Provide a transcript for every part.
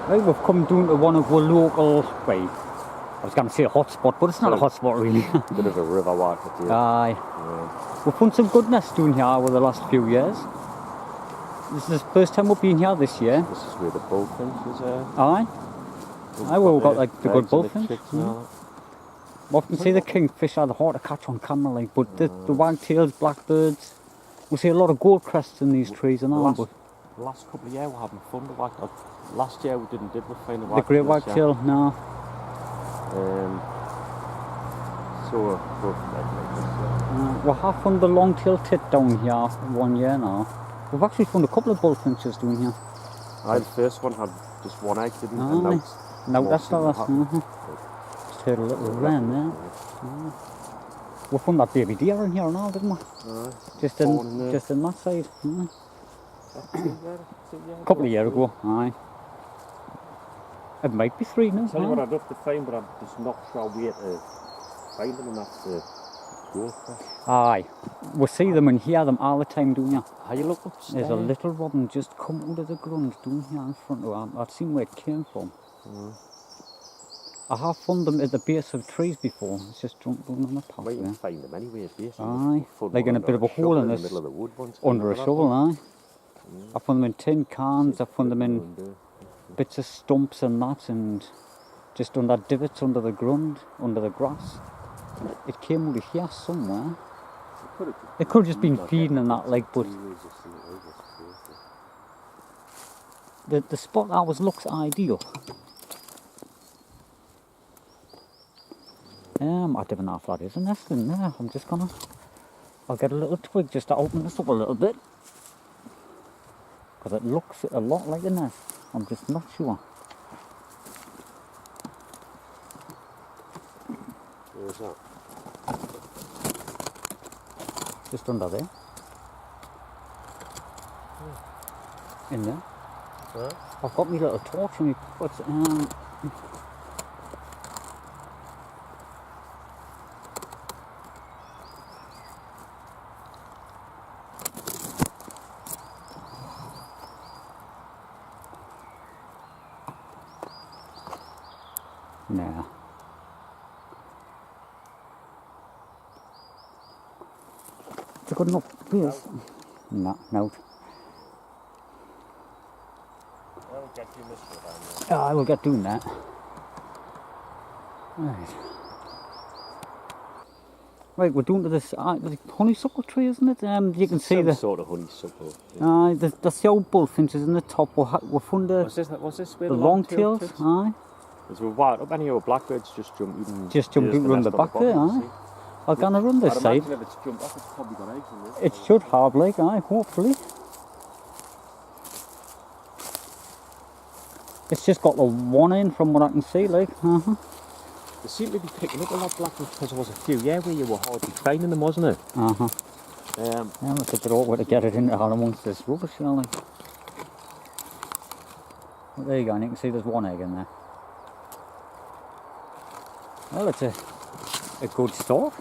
Right, we've come down to one of our local, well, I was going to say a hotspot, but it's not a hotspot really. Bit of a river walk at you. Aye. We've found some good nests down here over the last few years. This is the first time we've been here this year. This is where the bullfinch is at. Aye. Aye, well, we've got like the good bullfinch. We often see the kingfisher, they're hard to catch on camera, like, but the wagtails, blackbirds, we see a lot of gold crests in these trees and all. But the last couple of years we haven't found the wagtail. Last year we did we find the wagtail. The great wagtail, no. We have found the long-tailed tit down here 1 year now. We've actually found a couple of bullfinches down here. Aye, the first one had just one egg, didn't it? And now that's just heard a little wren there. We found that baby deer in here and all, didn't we? Just in that side. A couple of years ago, aye. It might be 3 now. Tell you what I'd love to find, but I'm just not sure where to find them, and that's the gold crest. Aye. We see them and hear them all the time, don't you? How you look upstairs? There's a little robin just come out of the ground down here in front of her. I've seen where it came from. I have found them at the base of trees before. It's just jumped down on the path. Might even find them anywhere, basically. Aye. Like in a bit of a hole in this, middle of the wood once. under a shovel, aye. I found them in tin cans, I found them in bits of stumps and that, and just under divots under the ground, under the grass. It came out of here somewhere. It could have just been feeding and that, like, but the spot ours looks ideal. I don't know if that is a nest in there. I'll get a little twig just to open this up a little bit. Because it looks a lot like a nest. I'm just not sure. Where's that? Just under there. In there. I've got my little torch and nah. It's a good enough place. No. I will get doing that. Right, we're doing to this honeysuckle tree, isn't it? You can see the sort of honeysuckle. that's the old bullfinches in the top. We're from the long-tails. Aye. As we walked up anyhow, blackbirds just jumped around the back there, aye. I'll go around this side. If it's jumped off, it's probably got eggs in there. It should have, like, aye, hopefully. It's just got the one in from what I can see, like. They seem to be picking up a lot of blackbirds because there was a few where you were hardly finding them, wasn't it? Yeah, we'll take it all way to get it into all amongst this rubbish, shall we? Well, there you go, and you can see there's one egg in there. Well, it's a good start.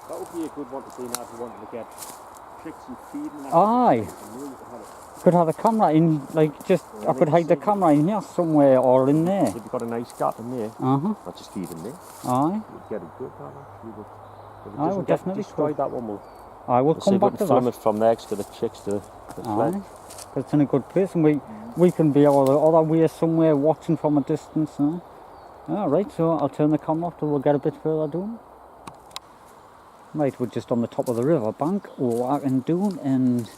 That would be a good one to see now if you wanted to get chicks and feeding. Aye. Could have the camera in, like, I could hide the camera in here somewhere or in there. If you've got a nice gap in there, I'll just feed in there. Aye. You'd get a good one, actually. If I would definitely destroy that one, I will come back to that. Film it from next to the chicks to the fledge. Because it's in a good place, and we can be all the other way somewhere watching from a distance. Alright, so I'll turn the camera off till we'll get a bit further down. Right, we're just on the top of the river bank, walking down, and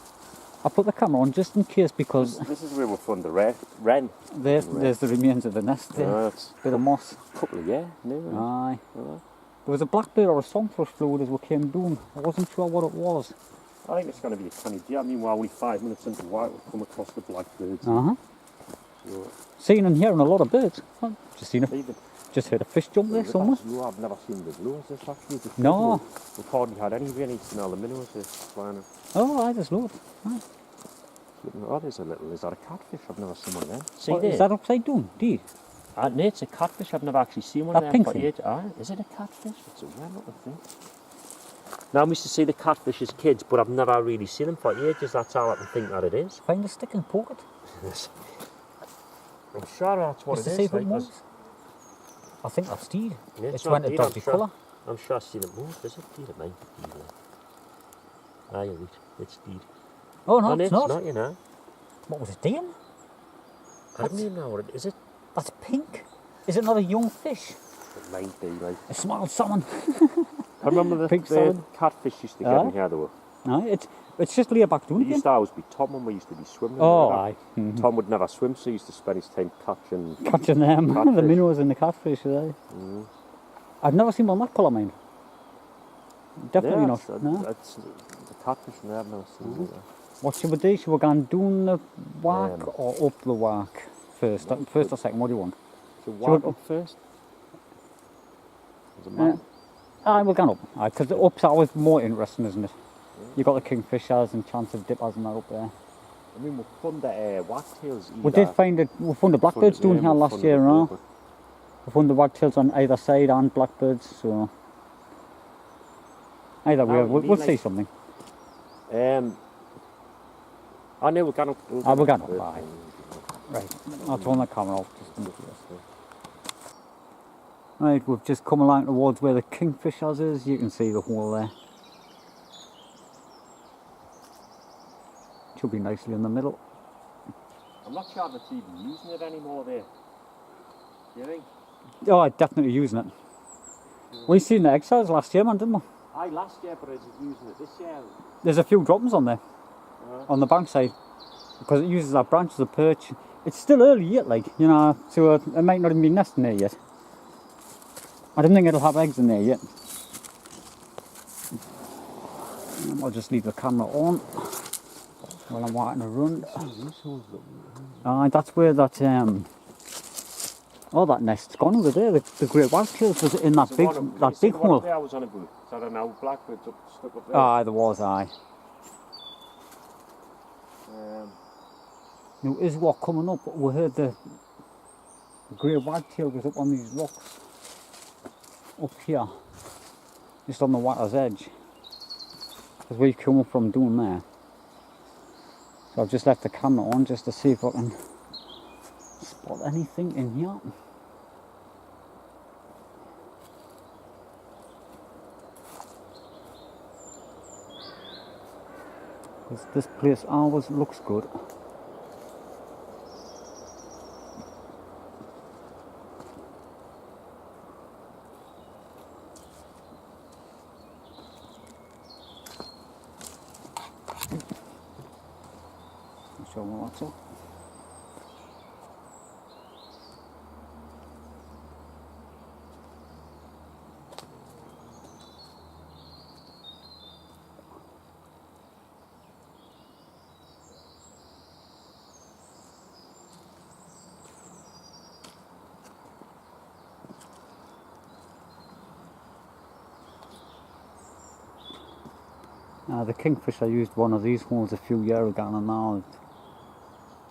I put the camera on just in case because... This is where we found the wren. There's the remains of the nest there. Bit of moss. A couple of years, nearly. Aye. There was a blackbird or a songthrush flew as we came down. I wasn't sure what it was. I think it's going to be a canny deer. I mean, we're only 5 minutes into white, we've come across the blackbirds. Seeing and hearing a lot of birds. Just heard a fish jump there somewhere. I've never seen the blue as actually. No. We've hardly had any really seen all the minnows flying. Oh, aye, there's loads. Oh, there's a catfish. I've never seen one of them. See there? Is that upside down? Do you? No, it's a catfish. I've never actually seen one of them. Pink thing? Is it a catfish? It's a well-looking thing. Now, I used to see the catfish as kids, but I've never really seen them for ages. That's all I can think that it is. Find a stick and poke it. I'm sure that's what Just it to is. see if it like, moves. I think that's deed. Yeah, It's not went a deed, dodgy colour. I'm sure I've seen it move. Is it deed? It might be deed. Ah, you're right. It's deed. Oh no, And it's not. you know. What was it doing? I don't even know what it is. It That's pink. Is it not a young fish? might be like. A small salmon. I remember the Pink salmon. catfish used to get in here though. No, it's just laid back down It again. used to always be Tom when we used to be swimming. Oh, like aye. that. Tom would never swim, so he used to spend his time catching. Catching them, the Catfish. minnows and the catfish, I've never seen one that colour, mine. Definitely not. No. It's the catfish in there. I've never seen it. What should we do? Should we go and down the whack or up the whack first? First or second? What do you want? So walk up first. Does it matter? Aye, we'll go up. Aye, because the up's always more interesting, isn't it? You've got the kingfishers and chance of dippers and that up there. I mean, we've found the wagtails. We did find it. We found the blackbirds down here last year, and we found the wagtails on either side and blackbirds. So either way, we'll see something. I know we're going up. We're going up. Aye. Right, I'll turn the camera off just in case. Right, we've just come along towards where the kingfishers is. You can see the hole there. Should be nicely in the middle. I'm not sure if it's even using it anymore there. Do you think? Oh, definitely using it. We seen the eggshells last year, man, didn't we? Aye, last year, but is it using it this year? There's a few droppings on there, on the bank side, because it uses that branch as a perch. It's still early yet, like, you know, so it might not even be nesting there yet. I don't think it'll have eggs in there yet. I'll just leave the camera on while I'm walking around. That's where that that nest's gone over there. The great wagtails was in that big hole. There was on a boot. So I don't know, blackbirds stuck up there. Aye, there was, aye. There is what coming up, but we heard the grey wagtail was up on these rocks up here, just on the water's edge, because we've come up from down there. So I've just left the camera on just to see if I can spot anything in here. Because this place always looks good. Show me what's up. The kingfisher used one of these holes a few years ago, and now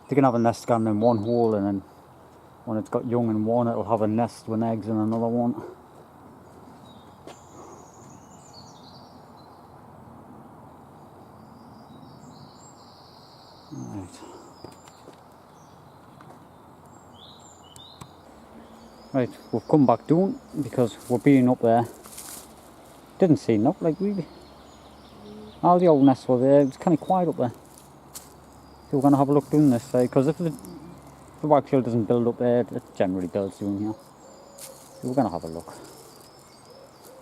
they can have a nest going in one hole, and then when it's got young in one, it'll have a nest with eggs in another one. Right, we've come back down because we're being up there. Didn't see enough, like really. All the old nests were there. It was kind of quiet up there. So we're going to have a look down this side, because if the wagtail doesn't build up there, it generally does down here. So we're going to have a look.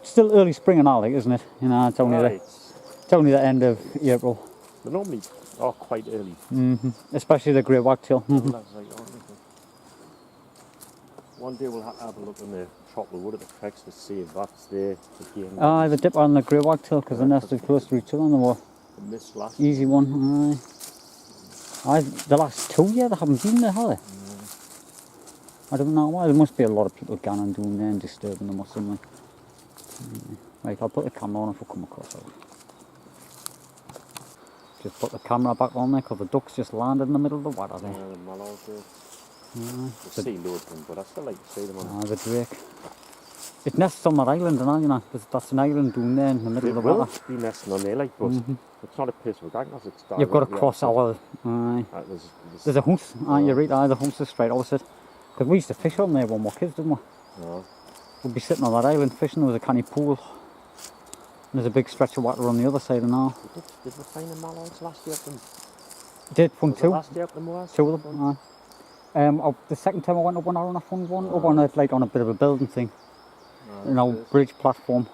It's still early spring and all, like, isn't it? You know, it's only it's only the end of April. They're normally quite early. Especially the grey wagtail. One day we'll have a look on the chop of wood at the cracks to see if that's there again. Aye, the dip on the grey wagtail, because the nest is close to each other, and they were missed last easy one. Aye, the last 2 years they haven't been there, have they? I don't know why. There must be a lot of people going and doing there and disturbing them or something. Right, I'll put the camera on if I come across it. Just put the camera back on there, because the ducks just landed in the middle of the water there. The mallows there. I see loads of them, but I still like to see them on. The drake. It nests on that island, and you know, that's an island down there in the middle It of the will water. be nesting on there, like, but it's not a place we're going because it's You've got to directly cross opposite. our. There's There's a house. You're right. The house is straight opposite. Because we used to fish on there when we were kids, didn't we? no. We'd be sitting on that island fishing. There was a canny pool. And there's a big stretch of water on the other side, and all. Did we find the mallards last year up them? Did fun Was it too. last year up the moors? Two of them. The second time I went up on Arran, I found one up on a bit of a building thing, bridge platform.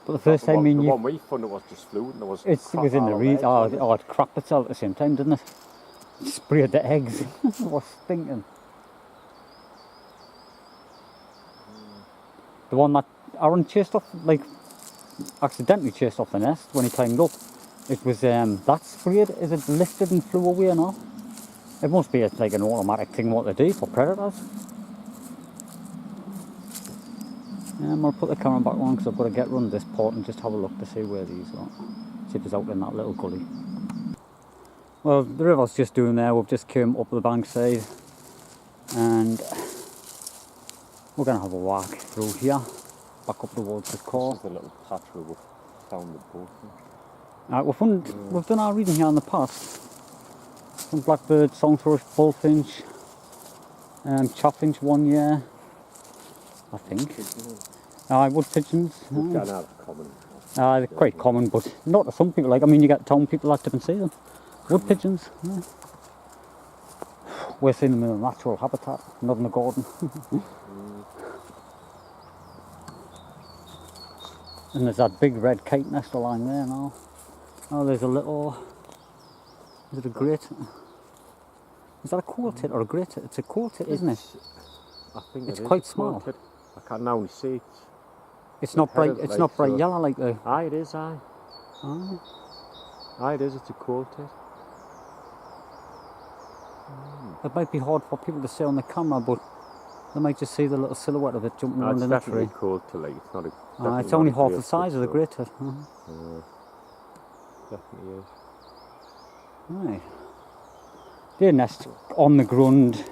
But the first time me and The you, one we found, it was just fluid and there was it crap was in the all reeds. over it, It crapped itself at the same time, didn't it? It sprayed the eggs. It was stinking. The one that Aaron chased off, accidentally chased off the nest when he climbed up. It was that sprayed. Is it lifted and flew away now? It must be an automatic thing what they do for predators. I'll put the camera back on because I've got to get round this port and just have a look to see where these are. See if it's out in that little gully. Well, the river's just doing there. We've just come up the bankside and we're going to have a walk through here, back up towards the core. This is the little patch where we found the boat. We've done our reading here in the past. Some blackbird, song thrush, bullfinch, chaffinch 1 year, I think. Wood pigeons. They're out of common. They're quite common, but not to some people. You get town people that didn't see them. Wood pigeons. Yeah. We're seeing them in a natural habitat, not in the garden. And there's that big red kite nest along there now. Oh, there's a little. Is it a great? Is that a quartet or a great? It's a quartet, isn't it? I think It's it is quite a small. quartet. I can now only see it. It's not bright. It's not bright so- yellow like the. Aye, it is, aye. Oh. Aye, it is, it's a quartet. It might be hard for people to see on the camera, but they might just see the little silhouette of it jumping No, around it's in the definitely tree. quartet, like, it's not a... It's definitely only not a half the great size of the so- greater. Definitely is. Right. They nest on the ground,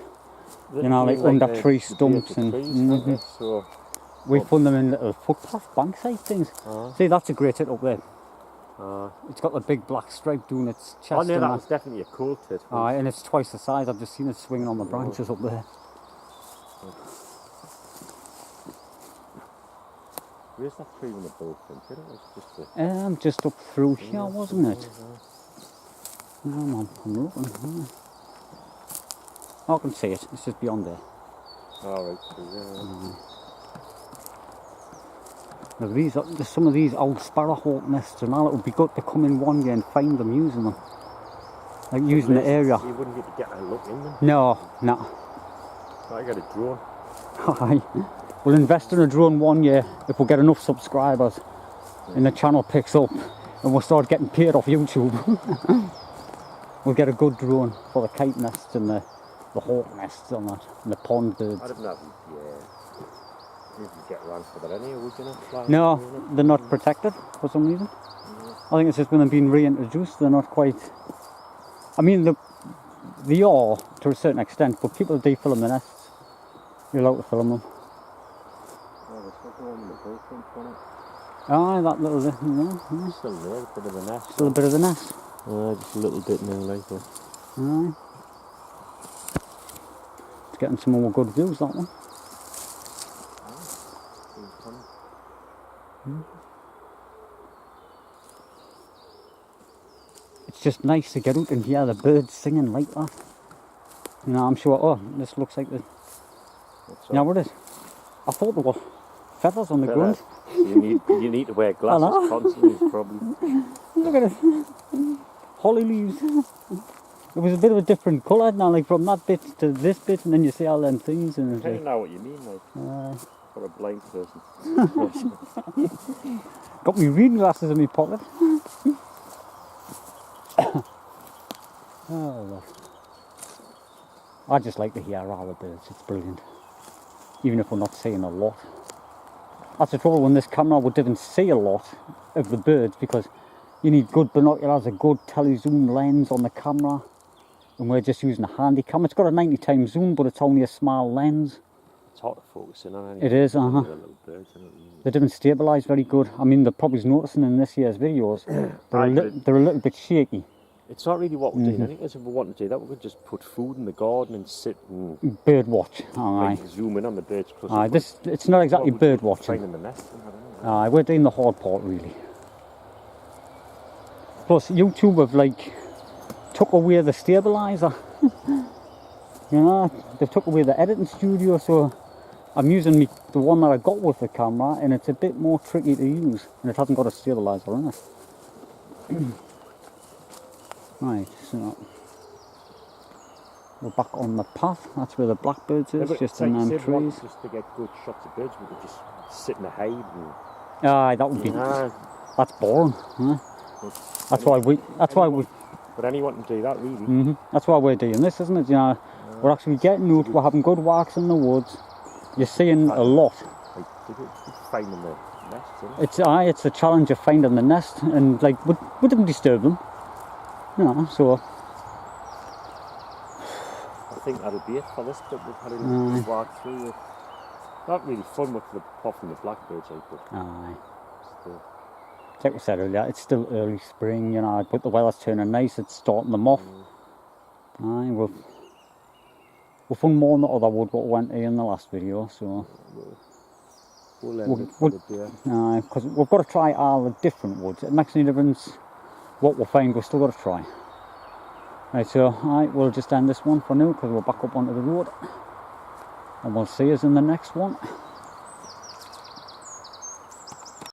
under the tree base of stumps and. trees, don't they? So, We found them in little footpath bankside things. See, that's a great hit up there. It's got the big black stripe doing its chest. oh no, and that was definitely a quartet. and it's twice the size. I've just seen it swinging on the branches up there. Where's that tree with the bullfinch? It was just a... Just up through here, wasn't it? I'm looking. I can see it. It's just beyond there. Alright, so yeah. Now there's some of these old sparrowhawk nests and all. It would be good to come in one year and find them using them, using the area. You wouldn't get to get a look in them. No. I got a drone. Aye. We'll invest in a drone 1 year if we get enough subscribers and the channel picks up and we'll start getting paid off YouTube. We'll get a good drone for the kite nests and the hawk nests on that, and the pond birds. I don't know. Yeah. You can get around for that anyway, would you not? No, they're not protected for some reason. I think it's just when they've been reintroduced, they're not quite. I mean, they are to a certain extent, but people do film the nests. You're allowed to film them. Oh, there's something on the bullfinch on it. Aye, that little bit, Still there, a bit of the nest. still a bit of the nest. Just a little bit now, like that. Aye. It's getting some more good views, that one. It's just nice to get out and hear the birds singing like that. I'm sure, this looks like the... Yeah, what is it? I thought there were feathers on the ground. You need to wear glasses constantly, probably. Look at it. Holly leaves. It was a bit of a different colour now, from that bit to this bit, and then you see all them things. And I don't know what you mean, like, for a blind person. got me reading glasses in my pocket. Oh, I just like to hear all the birds. It's brilliant. Even if we're not seeing a lot. That's the trouble when this camera, we didn't see a lot of the birds because you need good binoculars, a good telezoom lens on the camera, and we're just using a handy camera. It's got a 90 times zoom, but it's only a small lens. It's hard to focus in on. It is, The little birds, isn't it? They didn't stabilise very good. I mean, they're probably noticing in this year's videos, they're a little bit shaky. It's not really what we're doing. I think if we want to do that, we could just put food in the garden and sit and Bird watch, aye. like, zoom in on the birds. Aye, it's not exactly bird watching. Finding the nest. I don't know. Aye, we're doing the hard part really. Plus, YouTube have like took away the stabiliser. You know, they've took away the editing studio, so I'm using the one that I got with the camera, and it's a bit more tricky to use, and it hasn't got a stabiliser in it. Right, so we're back on the path. That's where the blackbirds is, just in them trees. Just to get good shots of birds, we could just sit in the hay and... Aye, that would be. That's boring. Huh? That's why we. But anyone can do that, really. That's why we're doing this, isn't it? You know, we're actually getting out. We're having good walks in the woods. You're seeing a lot. Like, finding the nests, isn't it? It's a challenge of finding the nest, and like we didn't disturb them. You know, so. I think that'll be it for this, but we've had a little walk through it. Not really fun with apart from the blackbirds, but Aye. still. Like we said earlier, it's still early spring, you know, but the weather's turning nice, it's starting them off. Aye, we've found more in the other wood what we went in the last video, so. We'll end it for the day. Aye, because we've got to try all the different woods. It makes any difference what we find, we've still got to try. Right, so we'll just end this one for now because we're back up onto the road. And we'll see us in the next one.